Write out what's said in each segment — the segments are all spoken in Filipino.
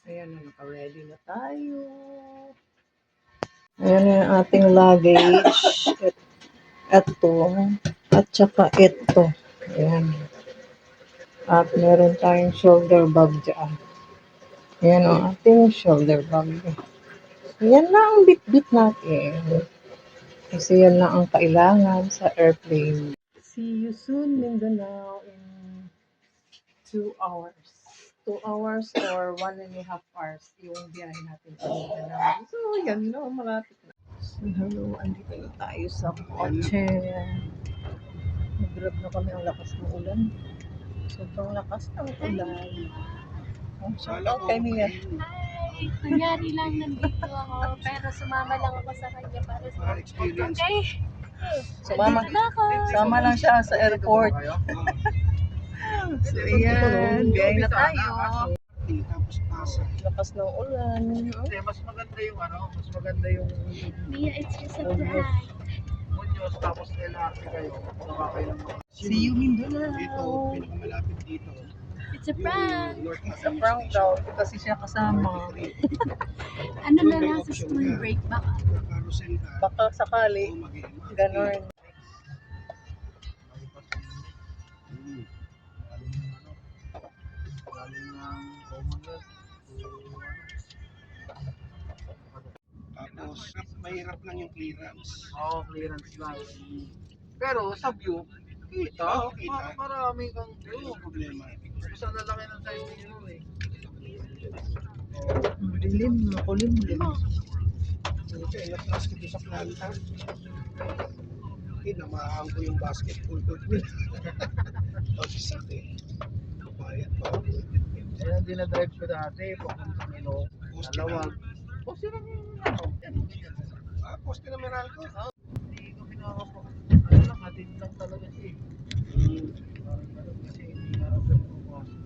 Ayan na, naka-ready na tayo. Ayan na yung ating luggage. Ito. At saka ito. Ayan. At meron tayong shoulder bag dyan. Ayan ang ating shoulder bag. Yan lang ang bit-bit natin. Kasi yan lang ang kailangan sa airplane. See you soon, Mindanao, in 2 hours. 2 hours or 1.5 hours yung biyahe natin sa Mindanao. So, yan no, malapit na. So, hello, andito na tayo sa kotse. Nag-grab na kami ang lakas ng ulan. Sobrang lakas ng ulan. Oh, shout out kay Mia. Hi! Kunyari lang nandito ako, pero sumama lang ako sa kanya para sa experience. Okay? Sama lang siya sa airport. So, ayan. Biyahe na tayo. Lakas ng ulan. Mas maganda yung mas maganda yung Mia, it's just a prank. Munyos, tapos LRT kayo. Sabakay lang. See you, Mindanao. Dito, pinakamalapit dito. It's a prank. Sa prank daw, kasi siya kasama. Ano na lang sa school break baka? Carousel ka. Baka sakali, ganon. Tapos, mahirap lang yung clearance. Oo, clearance lang. Pero sa view, kita. Marami kang view. Problema. Basta na laki ng sa'yo yun eh. Madilim, makulimlim. Okay, natras ko sa planta. Kinamahan ko yung basketball court nila. Tapos eh. Bayad pa ako. Kaya dinadrive ko dati, papuntang Ilo. Dalawang. O sila yung Poste na Meralco. Hindi ko pinakapo. Ano lang, hatid lang talaga siya eh. Parang ganun kasi hindi na ako pinapapasok.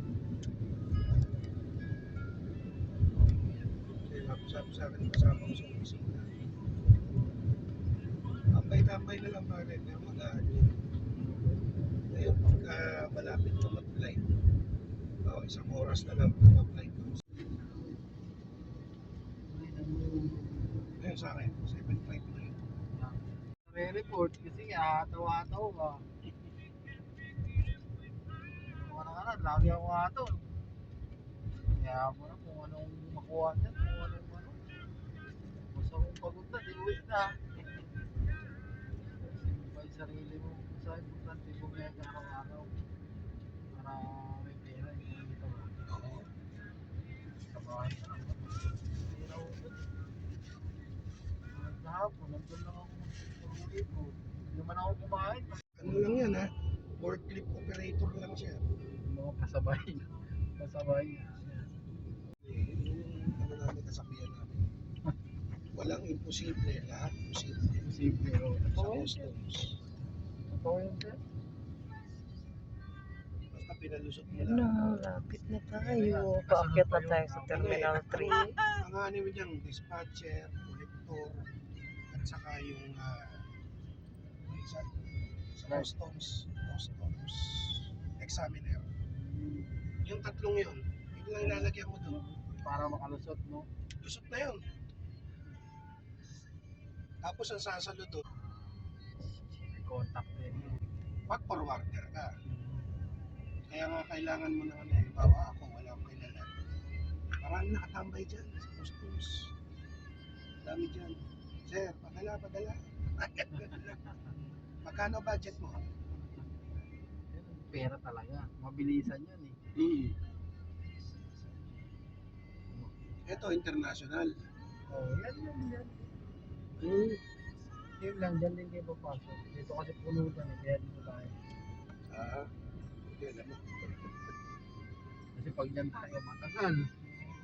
Sabi sa akin, kasama ko sa opisina. Tambay-tambay na lang pa rin. Mag-aano. Ngayon, pagka malapit na mag-flight, isang oras na lang mag-flight ko. Ngayon sa akin, 7:05 na yun. May report kasi ataw-ataw ka. Lagi ako ataw. Kaya mo na kung anong makuha niya, kung anong ano. Basta kung pagod na, di uwi na. Sinumpay sarili mo sa importante bumiyag araw-araw. Para may pera, hindi dito ba? Sa bahay na. Pera ko dun. Kahapon, nandun lang ako mag-ulit ko. Hindi man ako kumain. Ano lang yan ha? Forklift operator lang siya. Mga pasabay. Pasabay. Yung ano namin, kasabihan namin. Walang imposible, lahat posible. Posible. Sa customs. Totoo yun, sir. Basta pinalusot mo Ayan lang. na, lapit na tayo. Paakyat na tayo sa Terminal 3. Ang ano niyang dispatcher, collector, at saka yung isa, sa customs examiner. Yung tatlong yun lang ilalagyan mo doon. Para makalusot, no? Lusot na yun. Tapos ang sasalot doon, May contact din. pag-forwarder ka. Kaya nga kailangan mo na bawa ako, wala akong kilala. Marami nakatambay dyan sa customs. Dami dyan. Sir, padala. Magkano budget mo? Pera talaga. Mabilisan yan eh. Ito, international. Oh, yan. Yun lang, dyan din kayo papasok. Dito kasi puno dyan eh, kaya dito tayo. Hindi alam mo. Kasi pag dyan tayo, matagal.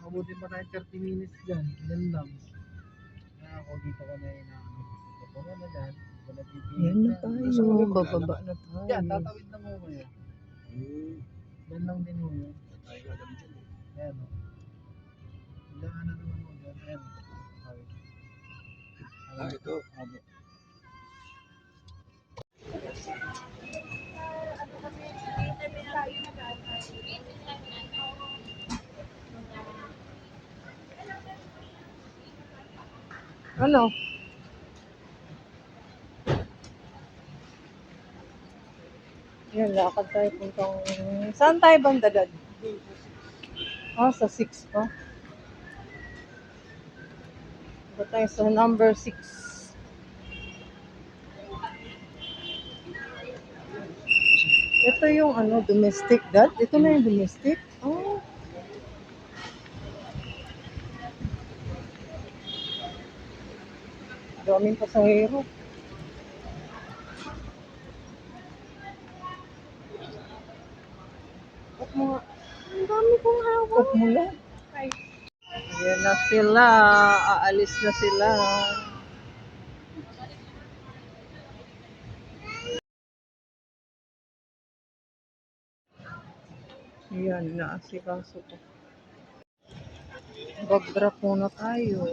Mabuti pa tayo 30 minutes dyan. Yan lang. Kaya ako dito ko na inaano. Puno na dyan. Ayan na tayo, bababa na tayo. Yan, tatawid na mo kayo. Yan lang din mo yun. Tayo alam dyan eh. Ayan o. Daan na naman mo dyan. Ayan. Ito. Abo. Ano? Yan, lakad tayo puntang... Saan tayo bang dadad? Ah, sa 6 pa. Ba tayo sa number 6. Ito yung ano, domestic dad. Ito na yung domestic. Oh, daming pasahero. Up mo nga. Ang dami kong hawak. Up mo na. Ay, Ayan na sila. Aalis na sila. Ayan, naasikaso ko. Bag-drop muna tayo.